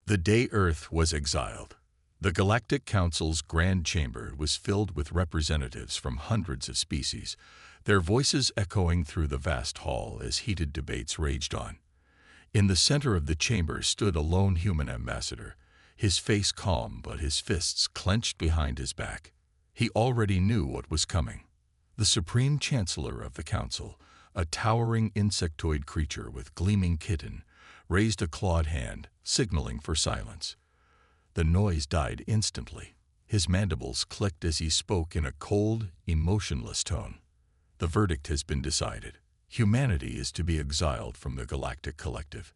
The day Earth was exiled, the Galactic Council's Grand Chamber was filled with representatives from hundreds of species, their voices echoing through the vast hall as heated debates raged on. In the center of the chamber stood a lone human ambassador, his face calm but his fists clenched behind his back. He already knew what was coming. The Supreme Chancellor of the Council, a towering insectoid creature with gleaming kitten, raised a clawed hand, signaling for silence. The noise died instantly. His mandibles clicked as he spoke in a cold, emotionless tone. The verdict has been decided. Humanity is to be exiled from the Galactic Collective.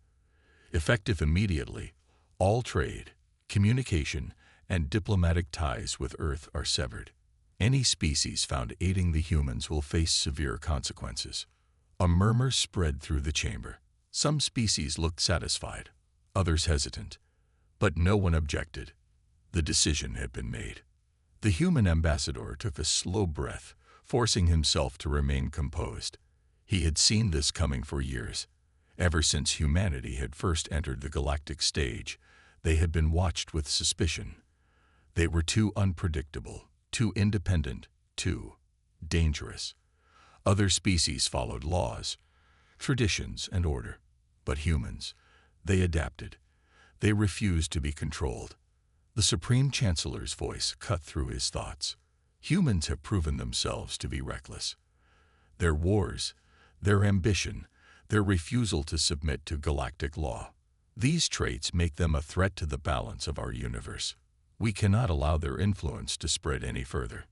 Effective immediately, all trade, communication, and diplomatic ties with Earth are severed. Any species found aiding the humans will face severe consequences. A murmur spread through the chamber. Some species looked satisfied, others hesitant, but no one objected. The decision had been made. The human ambassador took a slow breath, forcing himself to remain composed. He had seen this coming for years. Ever since humanity had first entered the galactic stage, they had been watched with suspicion. They were too unpredictable, too independent, too dangerous. Other species followed laws, traditions, and order. But humans, they adapted. They refused to be controlled. The Supreme Chancellor's voice cut through his thoughts. Humans have proven themselves to be reckless. Their wars, their ambition, their refusal to submit to galactic law. These traits make them a threat to the balance of our universe. We cannot allow their influence to spread any further.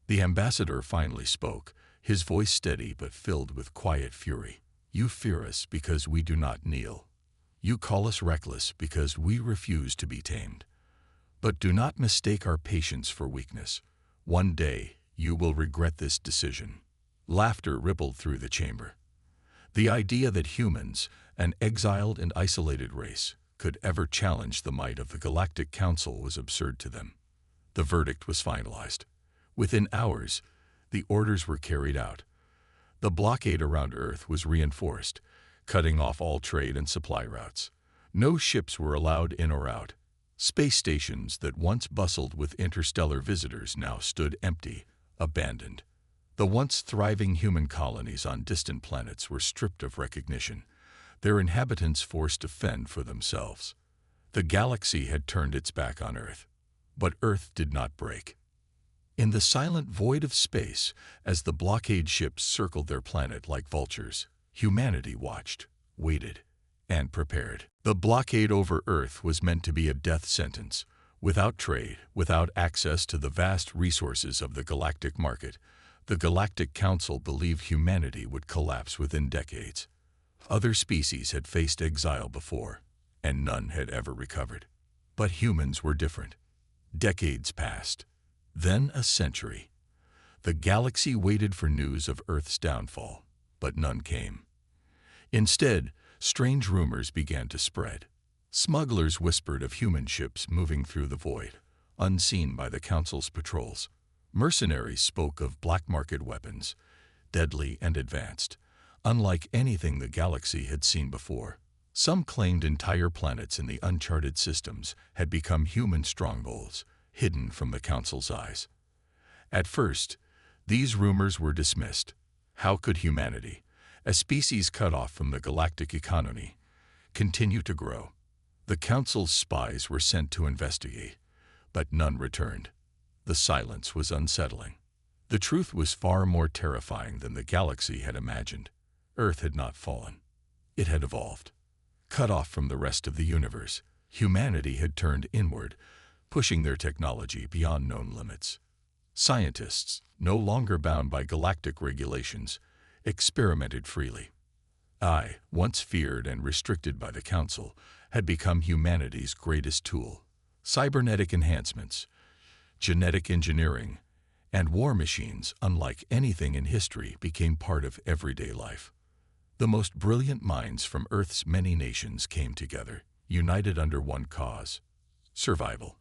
The ambassador finally spoke, his voice steady but filled with quiet fury. You fear us because we do not kneel. You call us reckless because we refuse to be tamed. But do not mistake our patience for weakness. One day, you will regret this decision. Laughter rippled through the chamber. The idea that humans, an exiled and isolated race, could ever challenge the might of the Galactic Council was absurd to them. The verdict was finalized. Within hours, the orders were carried out. The blockade around Earth was reinforced, cutting off all trade and supply routes. No ships were allowed in or out. Space stations that once bustled with interstellar visitors now stood empty, abandoned. The once thriving human colonies on distant planets were stripped of recognition, their inhabitants forced to fend for themselves. The galaxy had turned its back on Earth, but Earth did not break. In the silent void of space, as the blockade ships circled their planet like vultures, humanity watched, waited, and prepared. The blockade over Earth was meant to be a death sentence. Without trade, without access to the vast resources of the galactic market, the Galactic Council believed humanity would collapse within decades. Other species had faced exile before, and none had ever recovered. But humans were different. Decades passed. Then a century. The galaxy waited for news of Earth's downfall, but none came. Instead, strange rumors began to spread. Smugglers whispered of human ships moving through the void, unseen by the Council's patrols. Mercenaries spoke of black market weapons, deadly and advanced, unlike anything the galaxy had seen before. Some claimed entire planets in the uncharted systems had become human strongholds, hidden from the Council's eyes. At first, these rumors were dismissed. How could humanity, a species cut off from the galactic economy, continue to grow? The Council's spies were sent to investigate, but none returned. The silence was unsettling. The truth was far more terrifying than the galaxy had imagined. Earth had not fallen. It had evolved. Cut off from the rest of the universe, humanity had turned inward, pushing their technology beyond known limits. Scientists, no longer bound by galactic regulations, experimented freely. I, once feared and restricted by the Council, had become humanity's greatest tool. Cybernetic enhancements, genetic engineering, and war machines, unlike anything in history, became part of everyday life. The most brilliant minds from Earth's many nations came together, united under one cause: survival.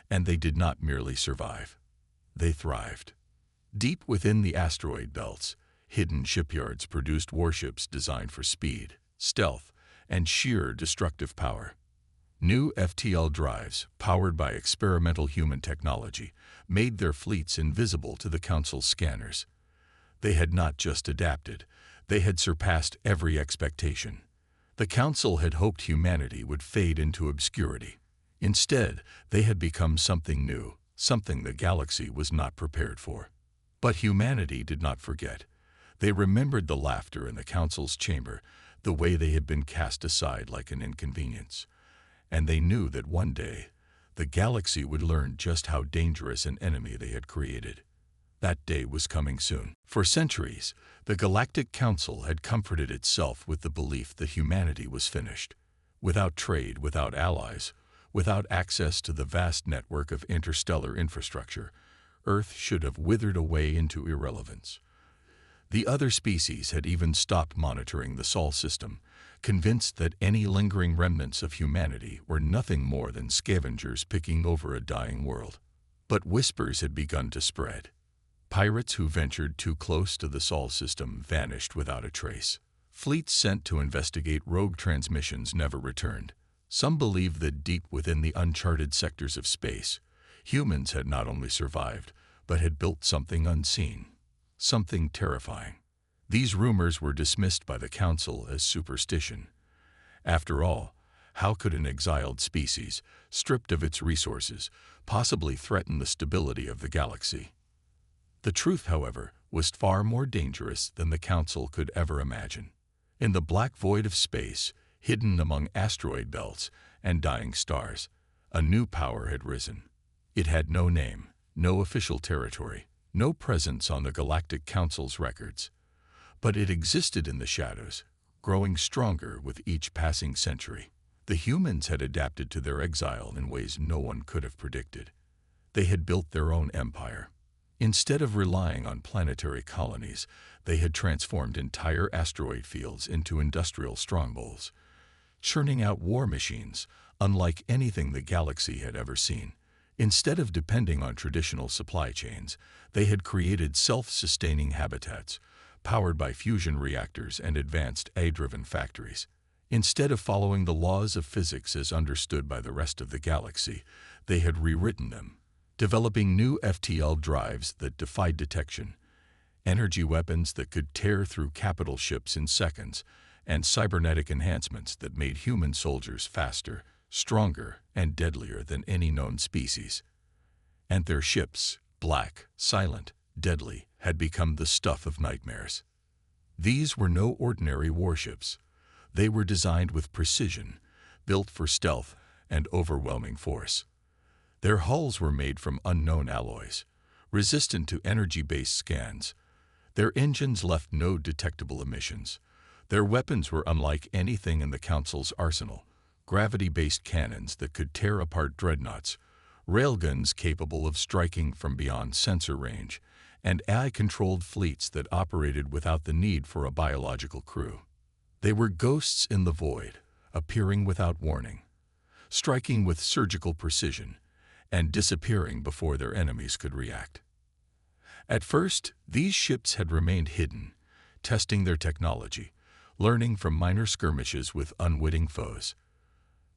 And they did not merely survive. They thrived. Deep within the asteroid belts, hidden shipyards produced warships designed for speed, stealth, and sheer destructive power. New FTL drives, powered by experimental human technology, made their fleets invisible to the Council's scanners. They had not just adapted, they had surpassed every expectation. The Council had hoped humanity would fade into obscurity. Instead, they had become something new, something the galaxy was not prepared for. But humanity did not forget. They remembered the laughter in the Council's chamber, the way they had been cast aside like an inconvenience. And they knew that one day, the galaxy would learn just how dangerous an enemy they had created. That day was coming soon. For centuries, the Galactic Council had comforted itself with the belief that humanity was finished. Without trade, without allies, without access to the vast network of interstellar infrastructure, Earth should have withered away into irrelevance. The other species had even stopped monitoring the Sol system, convinced that any lingering remnants of humanity were nothing more than scavengers picking over a dying world. But whispers had begun to spread. Pirates who ventured too close to the Sol system vanished without a trace. Fleets sent to investigate rogue transmissions never returned. Some believed that deep within the uncharted sectors of space, humans had not only survived, but had built something unseen, something terrifying. These rumors were dismissed by the Council as superstition. After all, how could an exiled species, stripped of its resources, possibly threaten the stability of the galaxy? The truth, however, was far more dangerous than the Council could ever imagine. In the black void of space, hidden among asteroid belts and dying stars, a new power had risen. It had no name, no official territory, no presence on the Galactic Council's records. But it existed in the shadows, growing stronger with each passing century. The humans had adapted to their exile in ways no one could have predicted. They had built their own empire. Instead of relying on planetary colonies, they had transformed entire asteroid fields into industrial strongholds, churning out war machines unlike anything the galaxy had ever seen. Instead of depending on traditional supply chains, they had created self-sustaining habitats, powered by fusion reactors and advanced AI-driven factories. Instead of following the laws of physics as understood by the rest of the galaxy, they had rewritten them, developing new FTL drives that defied detection, energy weapons that could tear through capital ships in seconds, and cybernetic enhancements that made human soldiers faster, stronger, and deadlier than any known species. And their ships, black, silent, deadly, had become the stuff of nightmares. These were no ordinary warships. They were designed with precision, built for stealth and overwhelming force. Their hulls were made from unknown alloys, resistant to energy-based scans. Their engines left no detectable emissions. Their weapons were unlike anything in the Council's arsenal: gravity-based cannons that could tear apart dreadnoughts, railguns capable of striking from beyond sensor range, and AI-controlled fleets that operated without the need for a biological crew. They were ghosts in the void, appearing without warning, striking with surgical precision, and disappearing before their enemies could react. At first, these ships had remained hidden, testing their technology, learning from minor skirmishes with unwitting foes.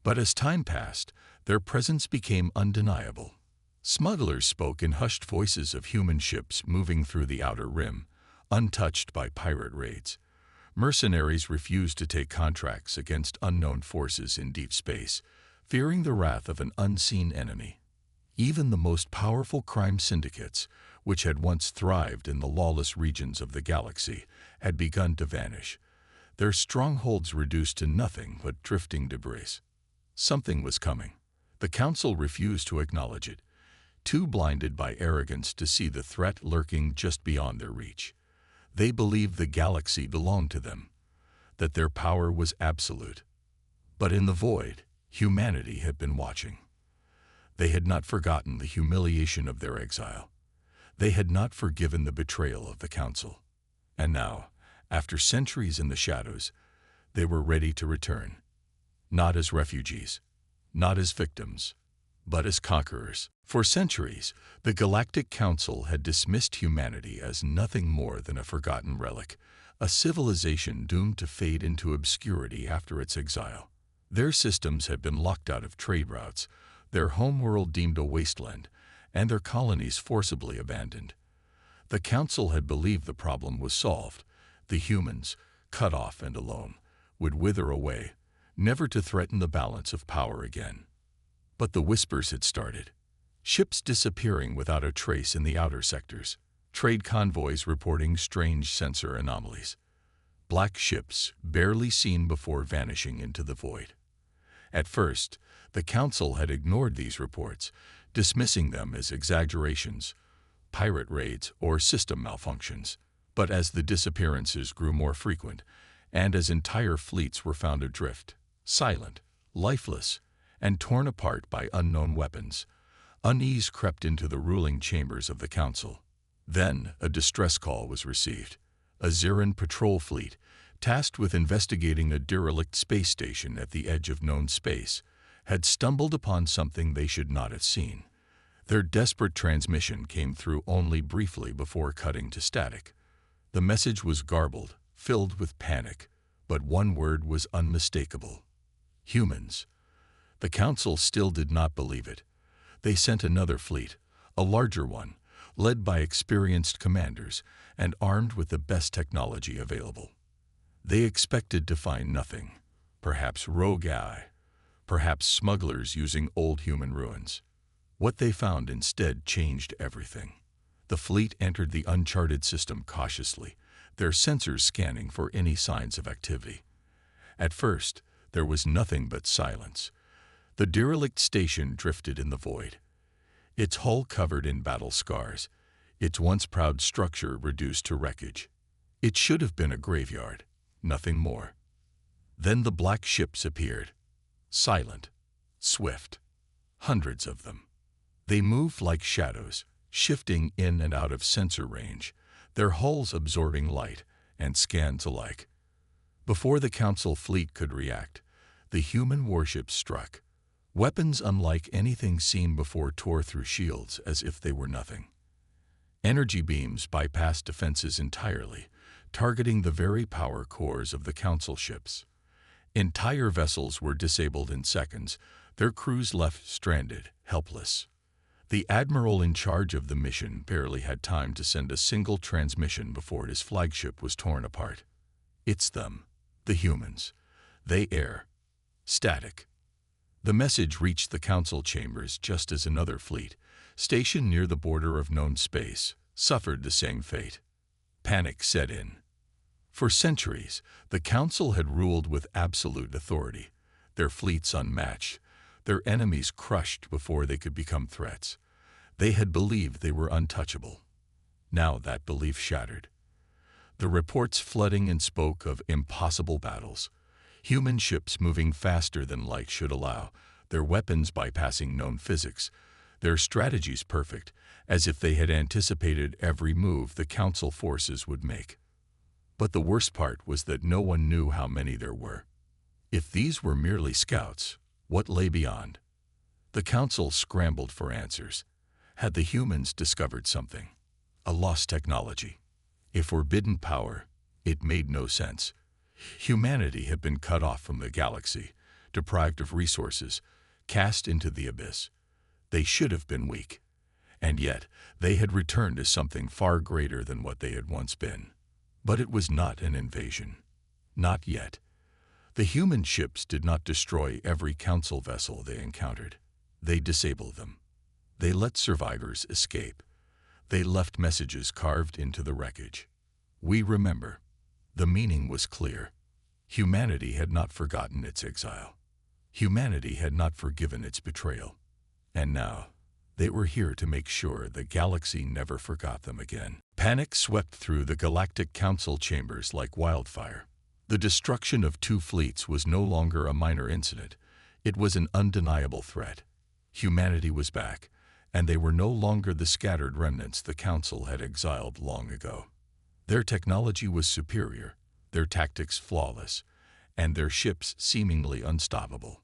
But as time passed, their presence became undeniable. Smugglers spoke in hushed voices of human ships moving through the outer rim, untouched by pirate raids. Mercenaries refused to take contracts against unknown forces in deep space, fearing the wrath of an unseen enemy. Even the most powerful crime syndicates, which had once thrived in the lawless regions of the galaxy, had begun to vanish, their strongholds reduced to nothing but drifting debris. Something was coming. The Council refused to acknowledge it, too blinded by arrogance to see the threat lurking just beyond their reach. They believed the galaxy belonged to them, that their power was absolute. But in the void, humanity had been watching. They had not forgotten the humiliation of their exile. They had not forgiven the betrayal of the Council. And now, after centuries in the shadows, they were ready to return, not as refugees, not as victims, but as conquerors. For centuries, the Galactic Council had dismissed humanity as nothing more than a forgotten relic, a civilization doomed to fade into obscurity after its exile. Their systems had been locked out of trade routes, their homeworld deemed a wasteland, and their colonies forcibly abandoned. The Council had believed the problem was solved. The humans, cut off and alone, would wither away, never to threaten the balance of power again. But the whispers had started. Ships disappearing without a trace in the outer sectors. Trade convoys reporting strange sensor anomalies. Black ships barely seen before vanishing into the void. At first, the Council had ignored these reports, dismissing them as exaggerations, pirate raids, or system malfunctions. But as the disappearances grew more frequent, and as entire fleets were found adrift, silent, lifeless, and torn apart by unknown weapons, unease crept into the ruling chambers of the Council. Then a distress call was received. A Xeran patrol fleet, tasked with investigating a derelict space station at the edge of known space, had stumbled upon something they should not have seen. Their desperate transmission came through only briefly before cutting to static. The message was garbled, filled with panic, but one word was unmistakable: humans. The Council still did not believe it. They sent another fleet, a larger one, led by experienced commanders and armed with the best technology available. They expected to find nothing, perhaps rogue AI, perhaps smugglers using old human ruins. What they found instead changed everything. The fleet entered the uncharted system cautiously, their sensors scanning for any signs of activity. At first, there was nothing but silence. The derelict station drifted in the void, its hull covered in battle scars, its once proud structure reduced to wreckage. It should have been a graveyard, nothing more. Then the black ships appeared, silent, swift, hundreds of them. They moved like shadows, shifting in and out of sensor range, their hulls absorbing light and scans alike. Before the Council fleet could react, the human warships struck. Weapons unlike anything seen before tore through shields as if they were nothing. Energy beams bypassed defenses entirely, targeting the very power cores of the Council ships. Entire vessels were disabled in seconds, their crews left stranded, helpless. The admiral in charge of the mission barely had time to send a single transmission before his flagship was torn apart. It's them, the humans. They err. Static. The message reached the Council chambers just as another fleet, stationed near the border of known space, suffered the same fate. Panic set in. For centuries, the Council had ruled with absolute authority, their fleets unmatched, their enemies crushed before they could become threats. They had believed they were untouchable. Now that belief shattered. The reports flooding and spoke of impossible battles, human ships moving faster than light should allow, their weapons bypassing known physics, their strategies perfect, as if they had anticipated every move the Council forces would make. But the worst part was that no one knew how many there were. If these were merely scouts, what lay beyond? The Council scrambled for answers. Had the humans discovered something? A lost technology? A forbidden power? It made no sense. Humanity had been cut off from the galaxy, deprived of resources, cast into the abyss. They should have been weak. And yet, they had returned as something far greater than what they had once been. But it was not an invasion. Not yet. The human ships did not destroy every Council vessel they encountered. They disabled them. They let survivors escape. They left messages carved into the wreckage. We remember. The meaning was clear. Humanity had not forgotten its exile. Humanity had not forgiven its betrayal. And now, they were here to make sure the galaxy never forgot them again. Panic swept through the Galactic Council chambers like wildfire. The destruction of 2 fleets was no longer a minor incident. It was an undeniable threat. Humanity was back, and they were no longer the scattered remnants the Council had exiled long ago. Their technology was superior, their tactics flawless, and their ships seemingly unstoppable.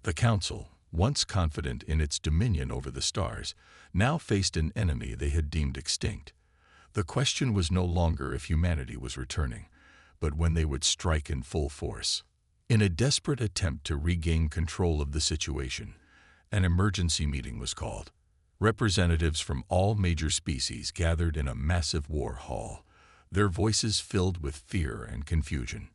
The Council, once confident in its dominion over the stars, now faced an enemy they had deemed extinct. The question was no longer if humanity was returning, but when they would strike in full force. In a desperate attempt to regain control of the situation, an emergency meeting was called. Representatives from all major species gathered in a massive war hall, their voices filled with fear and confusion.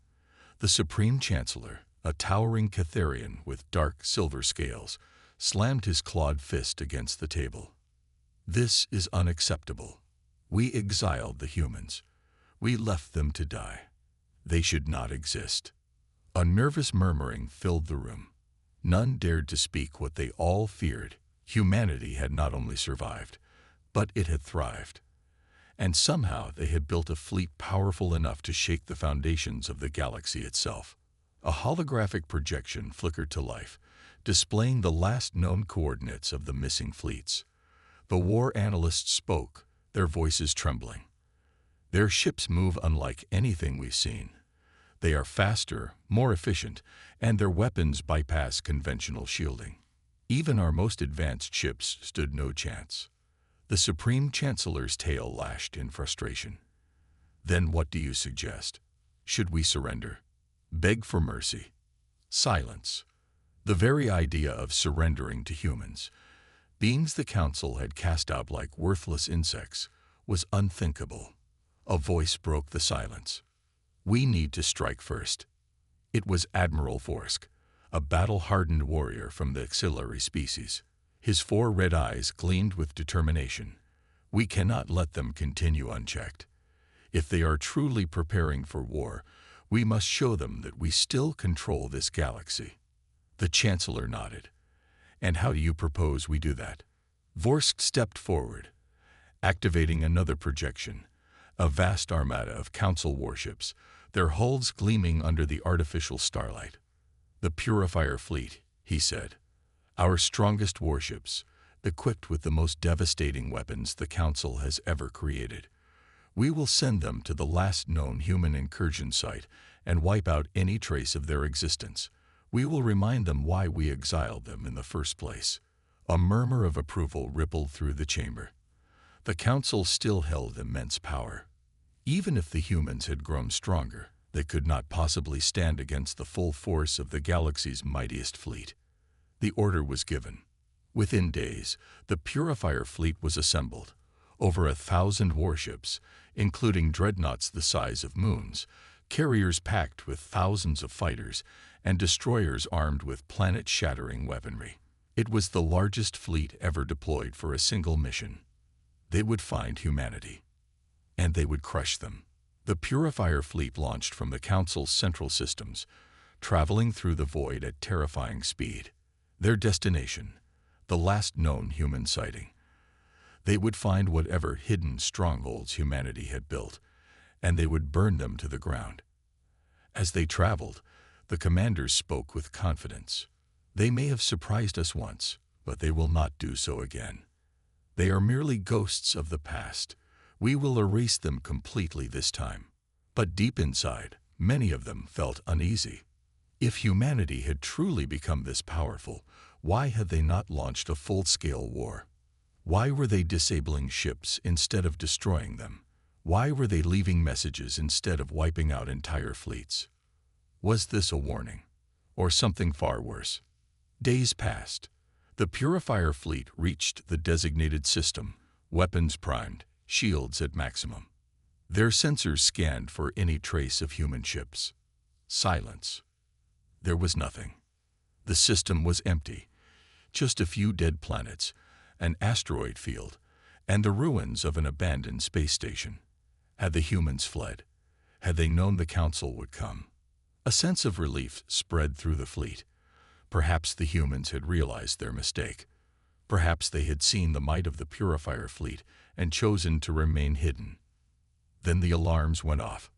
The Supreme Chancellor, a towering Catharian with dark silver scales, slammed his clawed fist against the table. "This is unacceptable. We exiled the humans. We left them to die. They should not exist." A nervous murmuring filled the room. None dared to speak what they all feared. Humanity had not only survived, but it had thrived. And somehow they had built a fleet powerful enough to shake the foundations of the galaxy itself. A holographic projection flickered to life, displaying the last known coordinates of the missing fleets. The war analysts spoke, their voices trembling. "Their ships move unlike anything we've seen. They are faster, more efficient, and their weapons bypass conventional shielding. Even our most advanced ships stood no chance." The Supreme Chancellor's tail lashed in frustration. "Then what do you suggest? Should we surrender? Beg for mercy?" Silence. The very idea of surrendering to humans, beings the Council had cast out like worthless insects, was unthinkable. A voice broke the silence. "We need to strike first." It was Admiral Vorsk, a battle-hardened warrior from the auxiliary species. His 4 red eyes gleamed with determination. "We cannot let them continue unchecked. If they are truly preparing for war, we must show them that we still control this galaxy." The Chancellor nodded. "And how do you propose we do that?" Vorsk stepped forward, activating another projection, a vast armada of Council warships, their hulls gleaming under the artificial starlight. "The Purifier Fleet," he said. "Our strongest warships, equipped with the most devastating weapons the Council has ever created. We will send them to the last known human incursion site and wipe out any trace of their existence. We will remind them why we exiled them in the first place." A murmur of approval rippled through the chamber. The Council still held immense power. Even if the humans had grown stronger, they could not possibly stand against the full force of the galaxy's mightiest fleet. The order was given. Within days, the Purifier Fleet was assembled. Over 1,000 warships, including dreadnoughts the size of moons, carriers packed with thousands of fighters, and destroyers armed with planet-shattering weaponry. It was the largest fleet ever deployed for a single mission. They would find humanity, and they would crush them. The Purifier Fleet launched from the Council's central systems, traveling through the void at terrifying speed. Their destination, the last known human sighting. They would find whatever hidden strongholds humanity had built, and they would burn them to the ground. As they traveled, the commanders spoke with confidence. "They may have surprised us once, but they will not do so again. They are merely ghosts of the past. We will erase them completely this time." But deep inside, many of them felt uneasy. If humanity had truly become this powerful, why had they not launched a full-scale war? Why were they disabling ships instead of destroying them? Why were they leaving messages instead of wiping out entire fleets? Was this a warning, or something far worse? Days passed. The Purifier Fleet reached the designated system, weapons primed, shields at maximum. Their sensors scanned for any trace of human ships. Silence. There was nothing. The system was empty. Just a few dead planets, an asteroid field, and the ruins of an abandoned space station. Had the humans fled? Had they known the Council would come? A sense of relief spread through the fleet. Perhaps the humans had realized their mistake. Perhaps they had seen the might of the Purifier Fleet and chosen to remain hidden. Then the alarms went off.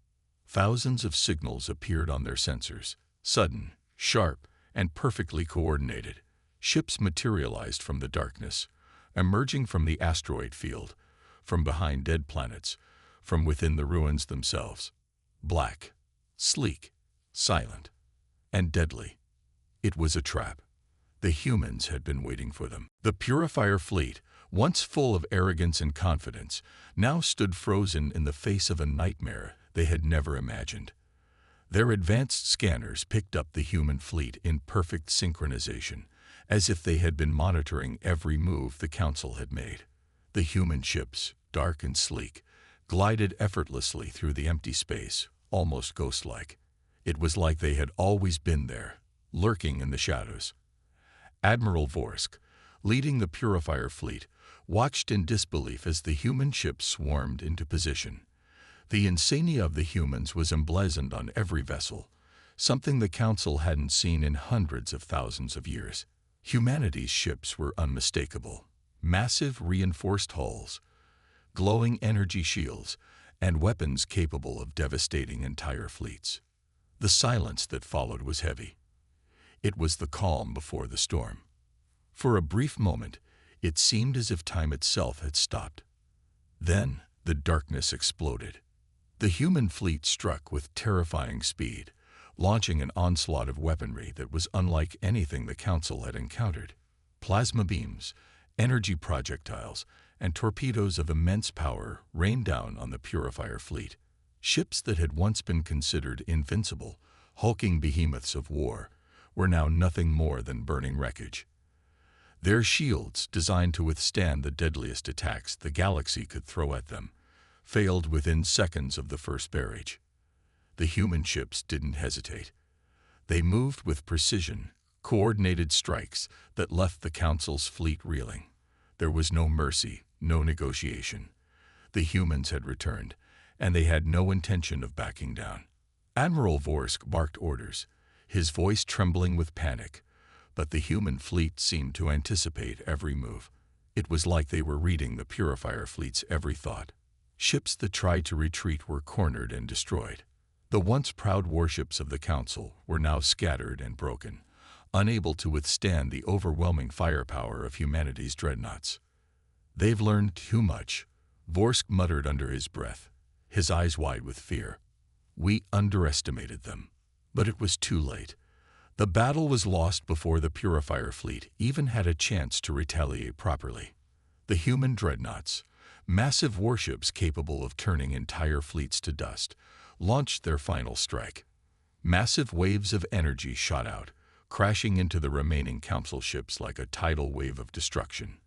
Thousands of signals appeared on their sensors, sudden, sharp, and perfectly coordinated. Ships materialized from the darkness, emerging from the asteroid field, from behind dead planets, from within the ruins themselves. Black, sleek, silent, and deadly. It was a trap. The humans had been waiting for them. The Purifier Fleet, once full of arrogance and confidence, now stood frozen in the face of a nightmare they had never imagined. Their advanced scanners picked up the human fleet in perfect synchronization, as if they had been monitoring every move the Council had made. The human ships, dark and sleek, glided effortlessly through the empty space, almost ghost-like. It was like they had always been there, lurking in the shadows. Admiral Vorsk, leading the Purifier fleet, watched in disbelief as the human ships swarmed into position. The insignia of the humans was emblazoned on every vessel, something the Council hadn't seen in hundreds of thousands of years. Humanity's ships were unmistakable. Massive reinforced hulls, glowing energy shields, and weapons capable of devastating entire fleets. The silence that followed was heavy. It was the calm before the storm. For a brief moment, it seemed as if time itself had stopped. Then, the darkness exploded. The human fleet struck with terrifying speed, launching an onslaught of weaponry that was unlike anything the Council had encountered. Plasma beams, energy projectiles, and torpedoes of immense power rained down on the Purifier fleet. Ships that had once been considered invincible, hulking behemoths of war, were now nothing more than burning wreckage. Their shields, designed to withstand the deadliest attacks the galaxy could throw at them, failed within seconds of the first barrage. The human ships didn't hesitate. They moved with precision, coordinated strikes that left the Council's fleet reeling. There was no mercy, no negotiation. The humans had returned, and they had no intention of backing down. Admiral Vorsk barked orders, his voice trembling with panic, but the human fleet seemed to anticipate every move. It was like they were reading the Purifier fleet's every thought. Ships that tried to retreat were cornered and destroyed. The once proud warships of the Council were now scattered and broken, unable to withstand the overwhelming firepower of humanity's dreadnoughts. "They've learned too much," Vorsk muttered under his breath, his eyes wide with fear. "We underestimated them." But it was too late. The battle was lost before the Purifier fleet even had a chance to retaliate properly. The human dreadnoughts, massive warships capable of turning entire fleets to dust, launched their final strike. Massive waves of energy shot out, crashing into the remaining Council ships like a tidal wave of destruction.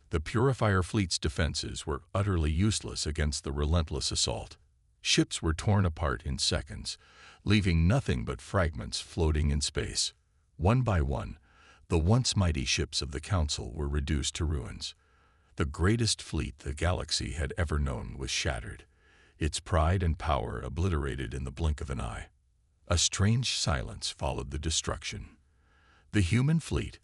The Purifier fleet's defenses were utterly useless against the relentless assault. Ships were torn apart in seconds, leaving nothing but fragments floating in space. One by one, the once mighty ships of the Council were reduced to ruins. The greatest fleet the galaxy had ever known was shattered, its pride and power obliterated in the blink of an eye. A strange silence followed the destruction. The human fleet,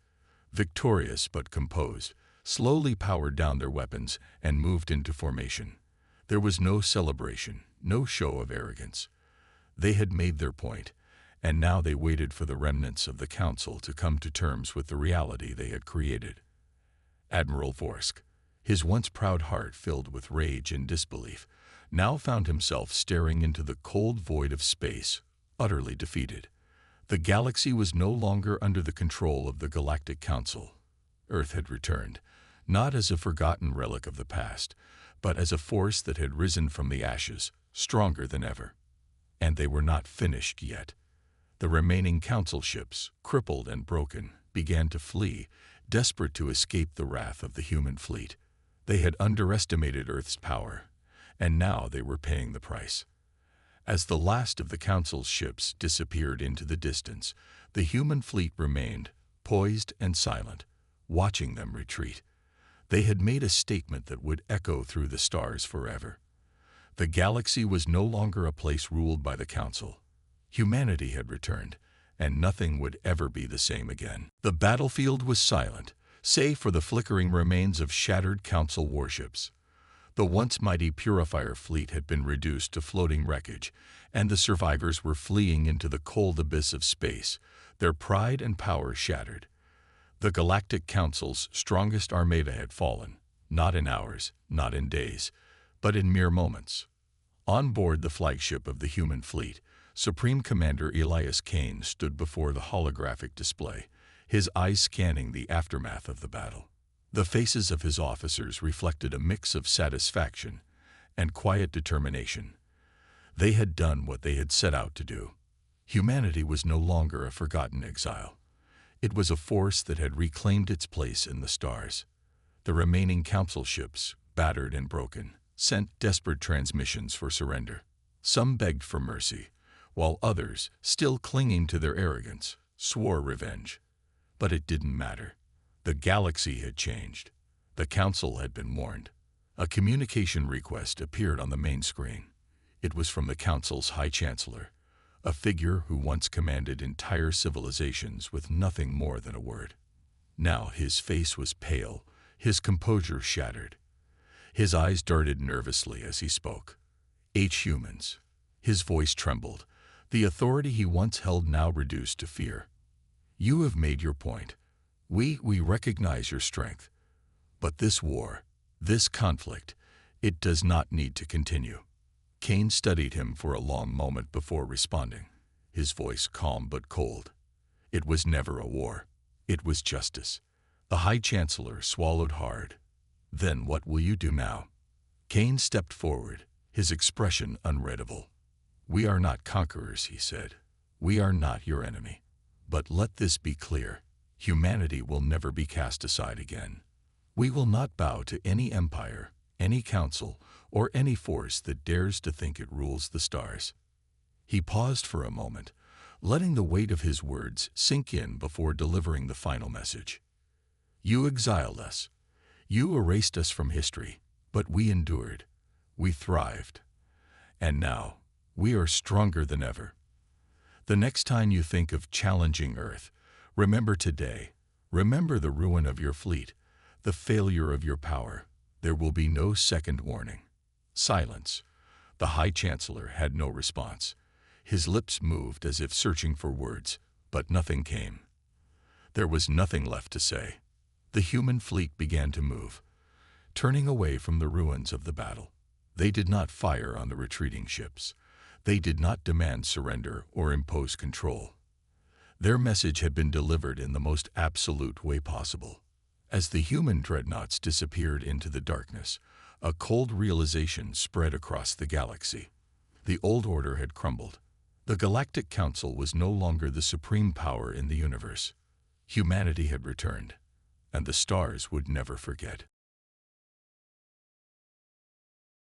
victorious but composed, slowly powered down their weapons and moved into formation. There was no celebration, no show of arrogance. They had made their point, and now they waited for the remnants of the Council to come to terms with the reality they had created. Admiral Vorsk, his once proud heart filled with rage and disbelief, now found himself staring into the cold void of space, utterly defeated. The galaxy was no longer under the control of the Galactic Council. Earth had returned, not as a forgotten relic of the past, but as a force that had risen from the ashes, stronger than ever. And they were not finished yet. The remaining Council ships, crippled and broken, began to flee, desperate to escape the wrath of the human fleet. They had underestimated Earth's power, and now they were paying the price. As the last of the Council's ships disappeared into the distance, the human fleet remained, poised and silent, watching them retreat. They had made a statement that would echo through the stars forever. The galaxy was no longer a place ruled by the Council. Humanity had returned, and nothing would ever be the same again. The battlefield was silent, save for the flickering remains of shattered Council warships. The once mighty Purifier fleet had been reduced to floating wreckage, and the survivors were fleeing into the cold abyss of space, their pride and power shattered. The Galactic Council's strongest armada had fallen, not in hours, not in days, but in mere moments. On board the flagship of the human fleet, Supreme Commander Elias Kane stood before the holographic display, his eyes scanning the aftermath of the battle. The faces of his officers reflected a mix of satisfaction and quiet determination. They had done what they had set out to do. Humanity was no longer a forgotten exile. It was a force that had reclaimed its place in the stars. The remaining council ships, battered and broken, sent desperate transmissions for surrender. Some begged for mercy, while others, still clinging to their arrogance, swore revenge. But it didn't matter. The galaxy had changed. The council had been warned. A communication request appeared on the main screen. It was from the council's High Chancellor, a figure who once commanded entire civilizations with nothing more than a word. Now his face was pale, his composure shattered. His eyes darted nervously as he spoke. Humans. His voice trembled, the authority he once held now reduced to fear. You have made your point. We recognize your strength. But this war, this conflict, it does not need to continue. Kane studied him for a long moment before responding, his voice calm but cold. It was never a war. It was justice. The High Chancellor swallowed hard. Then what will you do now? Kane stepped forward, his expression unreadable. We are not conquerors, he said. We are not your enemy. But let this be clear. Humanity will never be cast aside again. We will not bow to any empire, any council, or any force that dares to think it rules the stars. He paused for a moment, letting the weight of his words sink in before delivering the final message. You exiled us. You erased us from history, but we endured. We thrived. And now, we are stronger than ever. The next time you think of challenging Earth, remember today. Remember the ruin of your fleet, the failure of your power. There will be no second warning. Silence. The High Chancellor had no response. His lips moved as if searching for words, but nothing came. There was nothing left to say. The human fleet began to move, turning away from the ruins of the battle. They did not fire on the retreating ships. They did not demand surrender or impose control. Their message had been delivered in the most absolute way possible. As the human dreadnoughts disappeared into the darkness, a cold realization spread across the galaxy. The old order had crumbled. The Galactic Council was no longer the supreme power in the universe. Humanity had returned, and the stars would never forget.